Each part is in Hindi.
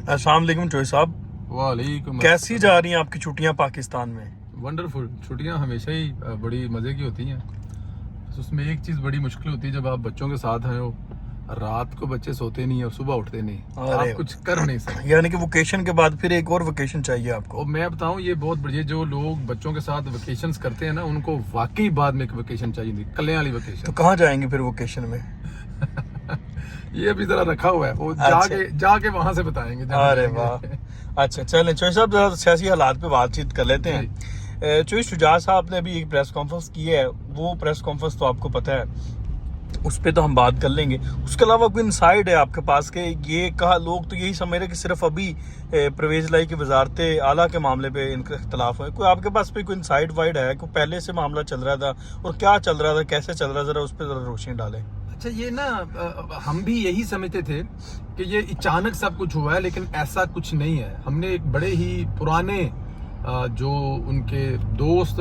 अस्सलाम वालेकुम चोई साहब। वालेकुम। कैसी जा रही हैं आपकी छुट्टियां पाकिस्तान में? वंडरफुल। छुट्टियां हमेशा ही बड़ी मज़े की होती हैं। बस उसमें एक चीज़ बड़ी मुश्किल होती है, जब आप बच्चों के साथ हैं, हो रात को बच्चे सोते नहीं और सुबह उठते नहीं, अरे आप कुछ कर नहीं सकते। यानी कि वोकेशन के बाद फिर एक और वोकेशन चाहिए आपको। और मैं बताऊं, ये बहुत बढ़िया, जो लोग बच्चों के साथ वेकेशंस करते हैं ना, उनको वाकई बाद में एक वेकेशन चाहिए थी, कल्याण वाली तो वेकेशन। कहाँ जाएंगे फिर वोकेशन में? ये अभी जरा रखा हुआ है, वो अच्छा। जाके वहां से बताएंगे जहाँ अरे जाएंगे। वाह। अच्छा चलें चोई साहब, जरा सियासी हालात पे बातचीत कर लेते हैं। चोई शुजा साहब ने अभी एक प्रेस कॉन्फ्रेंस की है, वो प्रेस कॉन्फ्रेंस तो आपको पता है, उस पर तो हम बात कर लेंगे। उसके अलावा कोई इनसाइड है आपके पास के ये कहा, लोग तो यही समझ रहे कि सिर्फ अभी परवेज लाई की वजारत आला के मामले पे इनका इख्तलाफ है। कोई आपके पास पे कोई इनसाइड वाइड है, कोई पहले से मामला चल रहा था और क्या चल रहा था, कैसे चल रहा था, जरा उस पर जरा रोशनी डालें। अच्छा, ये ना हम भी यही समझते थे कि ये अचानक सब कुछ हुआ है, लेकिन ऐसा कुछ नहीं है। हमने एक बड़े ही पुराने जो उनके दोस्त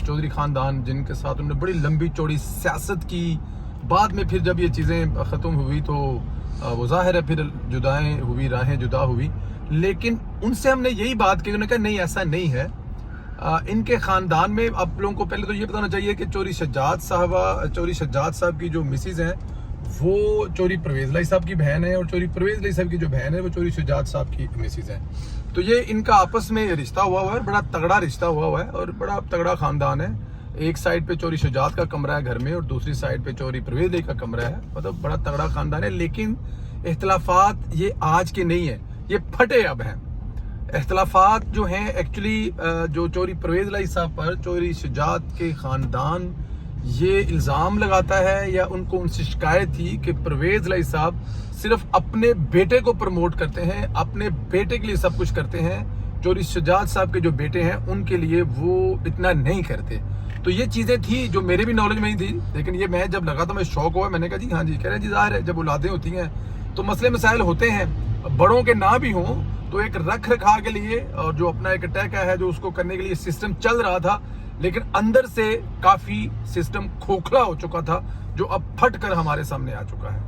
चौधरी खानदान, जिनके साथ उन्होंने बड़ी लंबी चौड़ी सियासत की, बाद में फिर जब ये चीज़ें ख़त्म हुई तो वो ज़ाहिर है फिर जुदाएं हुई, राहें जुदा हुई। लेकिन उनसे हमने यही बात की, उन्होंने कहा नहीं ऐसा नहीं है। इनके ख़ानदान में आप लोगों को पहले तो ये बताना चाहिए कि चौधरी शज्जाद साहब की जो मिसिज हैं, वो चौधरी परवेज लाई साहब की बहन है, और चौधरी परवेज लाई साहब की जो बहन है वो चौधरी शज्जाद साहब की मिसिज है। तो ये इनका आपस में रिश्ता हुआ है, बड़ा तगड़ा रिश्ता हुआ है और बड़ा तगड़ा ख़ानदान है। एक साइड पे चौधरी शज्जाद का कमरा है घर में, और दूसरी साइड पे चौधरी परवेज लाई का कमरा है। मतलब बड़ा तगड़ा ख़ानदान है। लेकिन इख्तलाफात ये आज के नहीं है, ये फटे अब हैं। इख्तलाफात जो हैं एक्चुअली जो चौधरी परवेज लाई साहब पर चौधरी शज्जाद के ख़ानदान ये इल्ज़ाम लगाता है, या उनको उनसे शिकायत थी कि परवेज लाई साहब सिर्फ अपने बेटे को प्रमोट करते हैं, अपने बेटे के लिए सब कुछ करते हैं। चौधरी शज्जाद साहब के जो बेटे हैं उनके लिए वो इतना नहीं करते। तो ये चीज़ें थी जो मेरे भी नॉलेज में ही थी, लेकिन ये मैं जब लगा तो मैं शौक हुआ। मैंने कहा जी हाँ जी, कह रहे हैं जी ज़ाहिर है जब औलादें होती हैं तो मसले मसाइल होते हैं, बड़ों के ना भी हों तो एक रख रखाव के लिए और जो अपना एक टैका है जो उसको करने के लिए सिस्टम चल रहा था, लेकिन अंदर से काफ़ी सिस्टम खोखला हो चुका था, जो अब फट कर हमारे सामने आ चुका है।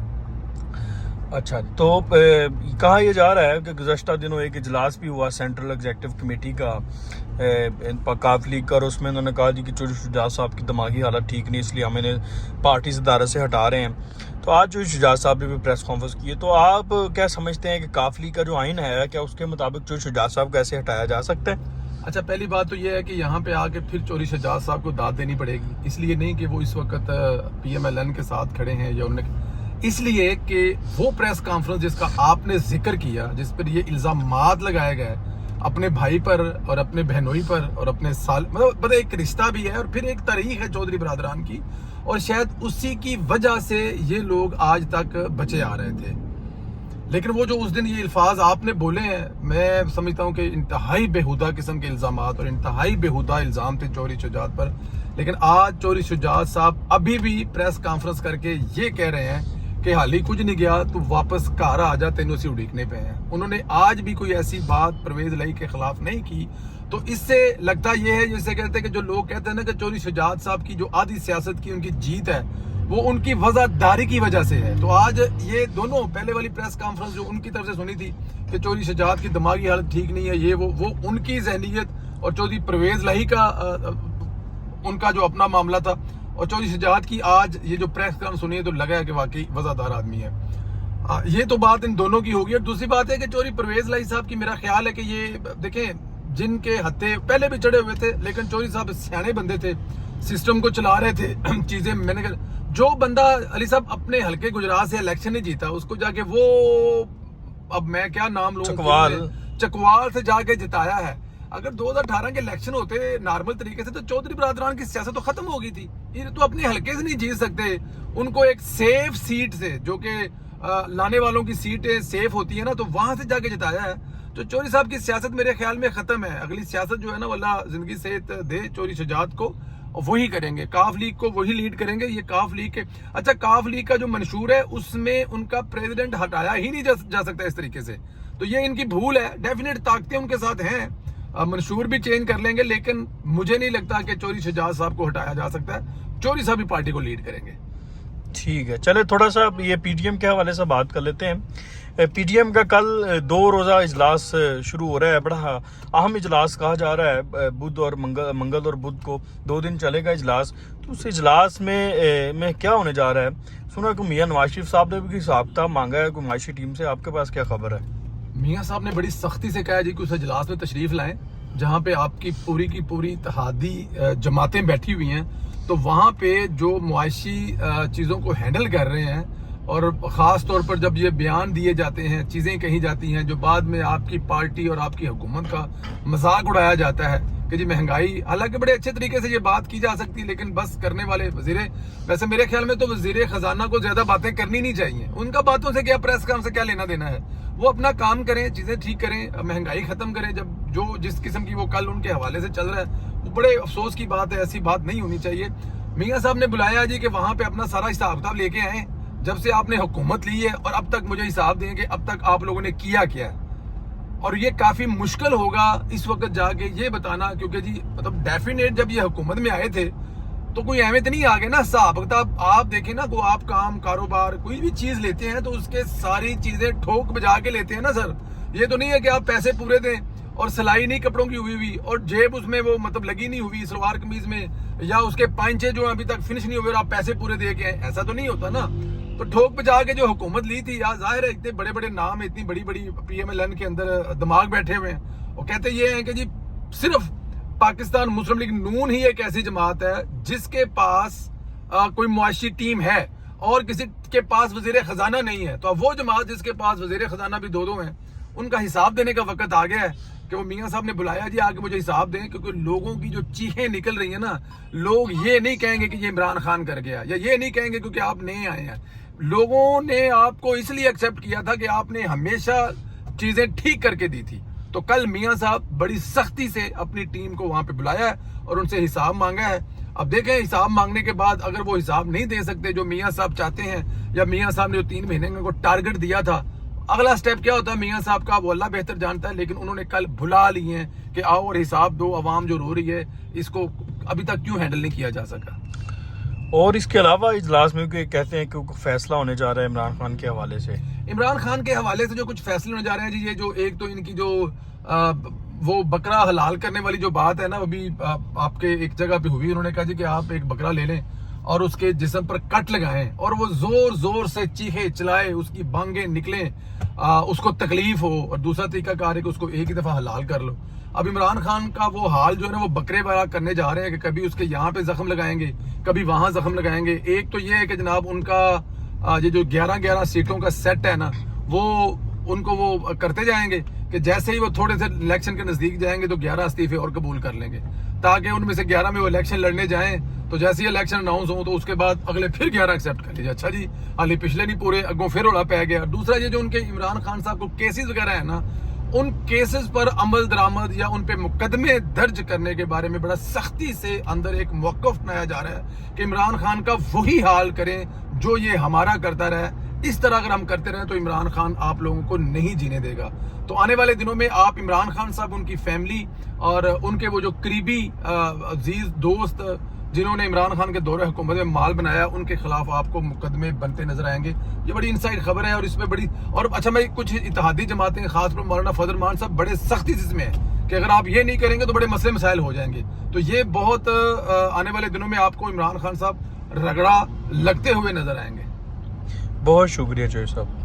अच्छा, तो कहा यह जा रहा है कि गुज़श्ता दिनों एक इजलास भी हुआ सेंट्रल एग्जीक्यूटिव कमेटी का काफ लीग का, और उसमें उन्होंने कहा जी कि चौधरी शुजात साहब की दिमागी हालत ठीक नहीं, इसलिए हम इन्हें पार्टी से दायरे से हटा रहे हैं। तो आज चौधरी शुजात साहब ने भी प्रेस कॉन्फ्रेंस की है। तो आप क्या समझते हैं कि काफ लीग का जो आइन है, क्या उसके मुताबिक चौधरी शुजात साहब को ऐसे हटाया जा सकता है? अच्छा, पहली बात तो ये है कि यहाँ पे आके फिर चौधरी शज्जाद साहब को दाद देनी पड़ेगी। इसलिए नहीं कि वो इस वक्त PMLN के साथ खड़े हैं, या उन्होंने, इसलिए कि वो प्रेस कॉन्फ्रेंस जिसका आपने जिक्र किया, जिस पर ये इल्ज़ामात लगाए गए अपने भाई पर और अपने बहनोई पर और अपने साल, मतलब एक रिश्ता भी है और फिर एक तारीख है चौधरी बरादरान की, और शायद उसी की वजह से ये लोग आज तक बचे आ रहे थे। लेकिन वो जो उस दिन ये अल्फाज आपने बोले हैं, मैं समझता हूँ कि इंतहाई बेहुदा किस्म के इल्ज़ामात और इंतहाई बेहुदा इल्ज़ाम थे चौधरी शुजात पर। लेकिन आज चौधरी शुजात साहब अभी भी प्रेस कॉन्फ्रेंस करके ये कह रहे हैं कि हाल ही कुछ नहीं गया, तू वापस घर आ जा, तेनों से उड़ीकने पे हैं। उन्होंने आज भी कोई ऐसी बात परवेज लाई के खिलाफ नहीं की। तो इससे लगता ये है, जैसे कहते हैं कि जो लोग कहते हैं ना कि चौधरी शुजात साहब की जो आधी सियासत की उनकी जीत है, वो उनकी वज़ादारी की वजह से है। तो आज ये दोनों पहले वाली प्रेस कॉन्फ्रेंस जो उनकी तरफ से सुनी थी कि चौधरी शज्जाद की दिमागी हालत ठीक नहीं है, ये वो उनकी जहनीत, और चौधरी परवेज लाई का उनका जो अपना मामला था, और चौधरी शज्जाद की आज ये जो प्रेस कॉन्फ्रेंस सुनी है तो लगा है कि वाकई वज़ादार आदमी है। ये तो बात इन दोनों की होगी। और दूसरी बात है कि चौधरी परवेज लाई साहब की मेरा ख्याल है कि ये देखें, जिनके हत्थे पहले भी चढ़े हुए थे, लेकिन चौधरी साहब सियाने बंदे थे, सिस्टम को चला रहे थे चीजें। मैंने कहा जो बंदा अली साहब अपने हल्के गुजरात से इलेक्शन नहीं जीता, उसको जाके वो, अब मैं क्या नाम लूं, चकवाल से जाके जिताया है। अगर 2018 के इलेक्शन होते नॉर्मल तरीके से तो चौधरी बरादरान की सियासत तो खत्म हो गई थी। ये तो अपने हल्के से नहीं जीत सकते, उनको एक सेफ सीट से, जो कि लाने वालों की सीटें सेफ होती है ना, तो वहां से जाके जिताया है। तो चौधरी साहब की सियासत मेरे ख्याल में खत्म है। अगली सियासत जो है ना, अल्लाह जिंदगी सेहत दे चौधरी शुजात को, वही करेंगे, काफ लीग को वही लीड करेंगे। ये काफ लीग के, अच्छा काफ लीग का जो मंशूर है उसमें उनका प्रेसिडेंट हटाया ही नहीं जा सकता इस तरीके से, तो ये इनकी भूल है। डेफिनेट ताकतें उनके साथ हैं, मंशूर भी चेंज कर लेंगे, लेकिन मुझे नहीं लगता कि चौधरी शज्जाद साहब को हटाया जा सकता है। चौधरी साहब भी पार्टी को लीड करेंगे। ठीक है, चले थोड़ा सा ये PTM के हवाले से बात कर लेते हैं। पीडीएम का कल 2 रोज़ा इजलास शुरू हो रहा है। बड़ा अहम इजलास कहा जा रहा है। बुध और मंगल और बुध को 2 दिन चलेगा इजलास। तो उस इजलास में क्या होने जा रहा है? सुना कि मियां नवाज शरीफ साहब ने भी हिसाब किताब मांगा है कोई मायशी टीम से। आपके पास क्या खबर है? मियां साहब ने बड़ी सख्ती से कहा है जी कि उस इजलास में तशरीफ लाएं जहां पे आपकी पूरी की पूरी इत्तेहादी जमातें बैठी हुई हैं। तो वहां पे जो मुआशी चीज़ों को हैंडल कर रहे हैं और ख़ास तौर पर जब ये बयान दिए जाते हैं, चीज़ें कही जाती हैं जो बाद में आपकी पार्टी और आपकी हुकूमत का मजाक उड़ाया जाता है कि जी महंगाई, हालांकि बड़े अच्छे तरीके से ये बात की जा सकती है, लेकिन बस करने वाले वजीरे, वैसे मेरे ख्याल में तो वजीरे खजाना को ज्यादा बातें करनी नहीं चाहिए। उनका बातों से क्या, प्रेस काम से क्या लेना देना है? वो अपना काम करें, चीजें ठीक करें, महंगाई खत्म करें। जब जो जिस किस्म की वो कल उनके हवाले से चल रहा है वो बड़े अफसोस की बात है, ऐसी बात नहीं होनी चाहिए। मियां साहब ने बुलाया जी कि वहां पे अपना सारा हिसाब किताब लेके आए, जब से आपने हुकूमत ली है और अब तक मुझे हिसाब दें कि अब तक आप लोगों ने किया क्या है। और ये काफी मुश्किल होगा इस वक्त जाके ये बताना, क्योंकि जी मतलब डेफिनेट जब ये हुकूमत में आए थे तो कोई अहमियत नहीं आ गए ना हिसाब किताब। आप देखें ना, को आप काम कारोबार कोई भी चीज लेते हैं तो उसके सारी चीजें ठोक बजा के लेते हैं ना सर। ये तो नहीं है कि आप पैसे पूरे दें और सिलाई नहीं कपड़ों की हुई और जेब उसमें वो मतलब लगी नहीं हुई सलवार कमीज में, या उसके पांचे जो अभी तक फिनिश नहीं हुए और आप पैसे पूरे दे के आए, ऐसा तो नहीं होता ना। तो ठोक बजा के जो हुकूमत ली थी, या जाहिर है इतने बड़े बड़े नाम, इतनी बड़ी बड़ी PMLN के अंदर दिमाग बैठे हुए हैं। वो कहते ये हैं कि जी सिर्फ पाकिस्तान मुस्लिम लीग नून ही एक ऐसी जमात है जिसके पास कोई मुआशी टीम है और किसी के पास वजीर खजाना नहीं है। तो अब वो जमात जिसके पास वजीर खजाना भी दो हैं, उनका हिसाब देने का वक्त आ गया है कि वो मियां साहब ने बुलाया जी आके मुझे हिसाब दें। क्योंकि लोगों की जो चीखें निकल रही है ना, लोग ये नहीं कहेंगे कि ये इमरान खान कर गया, या ये नहीं कहेंगे क्योंकि आप नए आए हैं। लोगों ने आपको इसलिए एक्सेप्ट किया था कि आपने हमेशा चीजें ठीक करके दी थी। तो कल मियां साहब बड़ी सख्ती से अपनी टीम को वहां पे बुलाया है और उनसे हिसाब मांगा है। अब देखें हिसाब मांगने के बाद अगर वो हिसाब नहीं दे सकते जो मियां साहब चाहते हैं, या मियां साहब ने जो 3 महीने को टारगेट दिया था, अगला स्टेप क्या होता है मियां साहब का वो अल्लाह बेहतर जानता है। लेकिन उन्होंने कल बुला लिए हैं कि आओ और हिसाब दो, अवाम जो रो रही है इसको अभी तक क्यों हैंडल नहीं किया जा सका। और इसके अलावा इजलास में कहते हैं कि फैसला होने जा रहा है इमरान खान के हवाले से। इमरान खान के हवाले से जो कुछ फैसले होने जा रहे हैं जी, ये जो एक तो इनकी जो वो बकरा हलाल करने वाली जो बात है ना, अभी आपके एक जगह पे हुई। उन्होंने कहा जी कि आप एक बकरा ले लें और उसके जिस्म पर कट लगाएं और वो जोर जोर से चीखे चलाए, उसकी बांगे निकलें, उसको तकलीफ हो। और दूसरा तरीका कार है कि उसको एक ही दफा हलाल कर लो। अब इमरान खान का वो हाल जो है ना, वो बकरे वाला करने जा रहे हैं कि कभी उसके यहाँ पे जख्म लगाएंगे, कभी वहां जख्म लगाएंगे। एक तो ये है कि जनाब उनका ये जो 11-11 सीटों का सेट है ना, वो उनको वो करते जाएंगे कि जैसे ही वो थोड़े से इलेक्शन के नजदीक जाएंगे तो 11 इस्तीफे और कबूल कर लेंगे, ताकि उनमें से 11 में वो इलेक्शन लड़ने जाएं तो जैसे ही इलेक्शन अनाउंस हो तो उसके बाद अगले फिर 11 एक्सेप्ट कर लीजिए। अच्छा जी, हाल पिछले नहीं पूरे, अगों फिर रोड़ा पै गया। दूसरा ये जो उनके इमरान खान साहब को केसेस वगैरह है ना, उन केसेस पर अमल दरामद या उन पे मुकदमे दर्ज करने के बारे में बड़ा सख्ती से अंदर एक मौक़िफ़ अपनाया जा रहा है कि इमरान खान का वही हाल करें जो ये हमारा करता रहा। इस तरह अगर हम करते रहे तो इमरान खान आप लोगों को नहीं जीने देगा। तो आने वाले दिनों में आप इमरान खान साहब, उनकी फैमिली और उनके वो जो करीबी अजीज दोस्त जिन्होंने इमरान खान के दौरे हुकूमत में माल बनाया, उनके खिलाफ आपको मुकदमे बनते नजर आएंगे। ये बड़ी इनसाइड खबर है और इसमें बड़ी और अच्छा मैं कुछ इत्तेहादी जमातें खासकर मौलाना फजल मान साहब बड़े सख्ती से इसमें है कि अगर आप ये नहीं करेंगे तो बड़े मसले मसाइल हो जाएंगे। तो ये बहुत आने वाले दिनों में आपको इमरान खान साहब रगड़ा लगते हुए नजर आएंगे। बहुत शुक्रिया चोई साहब।